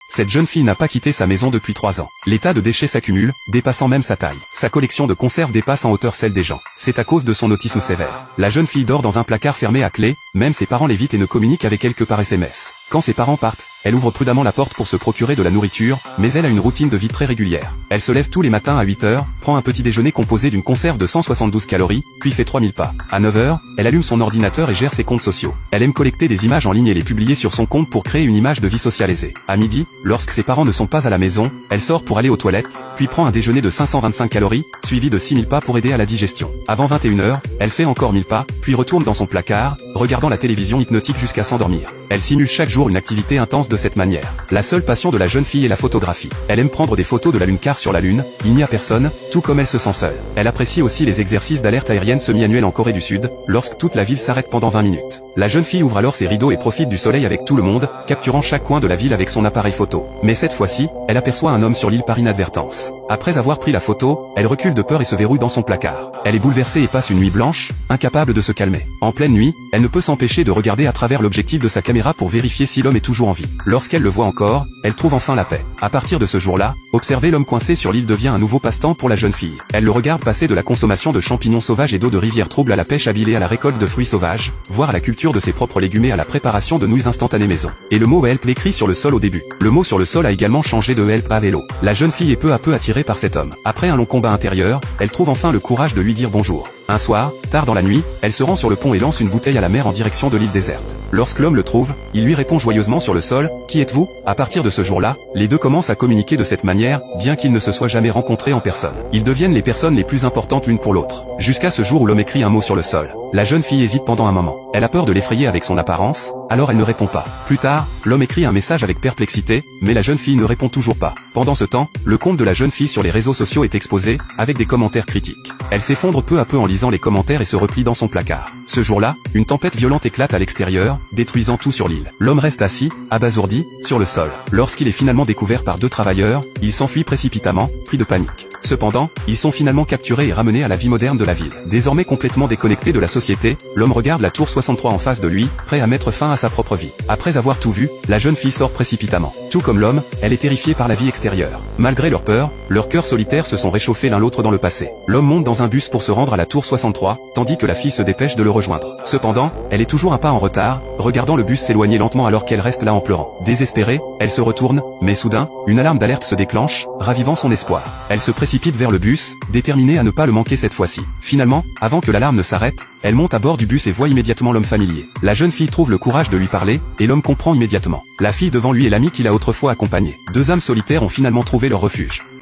Cette jeune fille n'a pas quitté sa maison depuis 3 ans. L'état de déchets s'accumule, dépassant même sa taille. Sa collection de conserves dépasse en hauteur celle des gens. C'est à cause de son autisme sévère. La jeune fille dort dans un placard fermé à clé, même ses parents l'évitent et ne communiquent avec elle que par SMS. Quand ses parents partent, elle ouvre prudemment la porte pour se procurer de la nourriture, mais elle a une routine de vie très régulière. Elle se lève tous les matins à 8 h, prend un petit déjeuner composé d'une conserve de 172 calories, puis fait 3000 pas. À 9 h, elle allume son ordinateur et gère ses comptes sociaux. Elle aime collecter des images en ligne et les publier sur son compte pour créer une image de vie sociale aisée. À midi, lorsque ses parents ne sont pas à la maison, elle sort pour aller aux toilettes, puis prend un déjeuner de 525 calories, suivi de 6000 pas pour aider à la digestion. Avant 21 h, elle fait encore 1000 pas, puis retourne dans son placard, regardant la télévision hypnotique jusqu'à s'endormir. Elle simule chaque jour une activité intense de cette manière. La seule passion de la jeune fille est la photographie. Elle aime prendre des photos de la Lune car sur la Lune, il n'y a personne, tout comme elle se sent seule. Elle apprécie aussi les exercices d'alerte aérienne semi-annuels en Corée du Sud, lorsque toute la ville s'arrête pendant 20 minutes. La jeune fille ouvre alors ses rideaux et profite du soleil avec tout le monde, capturant chaque coin de la ville avec son appareil photo. Mais cette fois-ci, elle aperçoit un homme sur l'île par inadvertance. Après avoir pris la photo, elle recule de peur et se verrouille dans son placard. Elle est bouleversée et passe une nuit blanche, incapable de se calmer. En pleine nuit, elle ne peut s'empêcher de regarder à travers l'objectif de sa caméra pour vérifier si l'homme est toujours en vie. Lorsqu'elle le voit encore, elle trouve enfin la paix. À partir de ce jour-là, observer l'homme coincé sur l'île devient un nouveau passe-temps pour la jeune fille. Elle le regarde passer de la consommation de champignons sauvages et d'eau de rivière trouble à la pêche habile à la récolte de fruits sauvages, voire à la culture de ses propres légumes et à la préparation de nouilles instantanées maison. Et le mot help l'écrit sur le sol au début. Le mot sur le sol a également changé de help à vélo. La jeune fille est peu à peu attirée par cet homme. Après un long combat intérieur, elle trouve enfin le courage de lui dire bonjour. Un soir, tard dans la nuit, elle se rend sur le pont et lance une bouteille à la mer en direction de l'île déserte. Lorsque l'homme le trouve, il lui répond joyeusement sur le sol, « Qui êtes-vous » À partir de ce jour-là, les deux commencent à communiquer de cette manière, bien qu'ils ne se soient jamais rencontrés en personne. Ils deviennent les personnes les plus importantes l'une pour l'autre. Jusqu'à ce jour où l'homme écrit un mot sur le sol. La jeune fille hésite pendant un moment. Elle a peur de l'effrayer avec son apparence, alors elle ne répond pas. Plus tard, l'homme écrit un message avec perplexité, mais la jeune fille ne répond toujours pas. Pendant ce temps, le compte de la jeune fille sur les réseaux sociaux est exposé, avec des commentaires critiques. Elle s'effondre peu à peu en lisant les commentaires et se replie dans son placard. Ce jour-là, une tempête violente éclate à l'extérieur, détruisant tout sur l'île. L'homme reste assis, abasourdi, sur le sol. Lorsqu'il est finalement découvert par 2 travailleurs, il s'enfuit précipitamment, pris de panique. Cependant, ils sont finalement capturés et ramenés à la vie moderne de la ville. Désormais complètement déconnecté de la société, l'homme regarde la tour 63 en face de lui, prêt à mettre fin à sa propre vie. Après avoir tout vu, la jeune fille sort précipitamment. Tout comme l'homme, elle est terrifiée par la vie extérieure. Malgré leur peur, leurs cœurs solitaires se sont réchauffés l'un l'autre dans le passé. L'homme monte dans un bus pour se rendre à la tour 63, tandis que la fille se dépêche de le rejoindre. Cependant, elle est toujours un pas en retard, regardant le bus s'éloigner lentement alors qu'elle reste là en pleurant. Désespérée, elle se retourne, mais soudain, une alarme d'alerte se déclenche, ravivant son espoir. Elle se précipite vers le bus, déterminée à ne pas le manquer cette fois-ci. Finalement, avant que l'alarme ne s'arrête, elle monte à bord du bus et voit immédiatement l'homme familier. La jeune fille trouve le courage de lui parler, et l'homme comprend immédiatement. La fille devant lui est l'ami qu'il a autrefois accompagné. 2 âmes solitaires ont finalement trouvé leur refuge.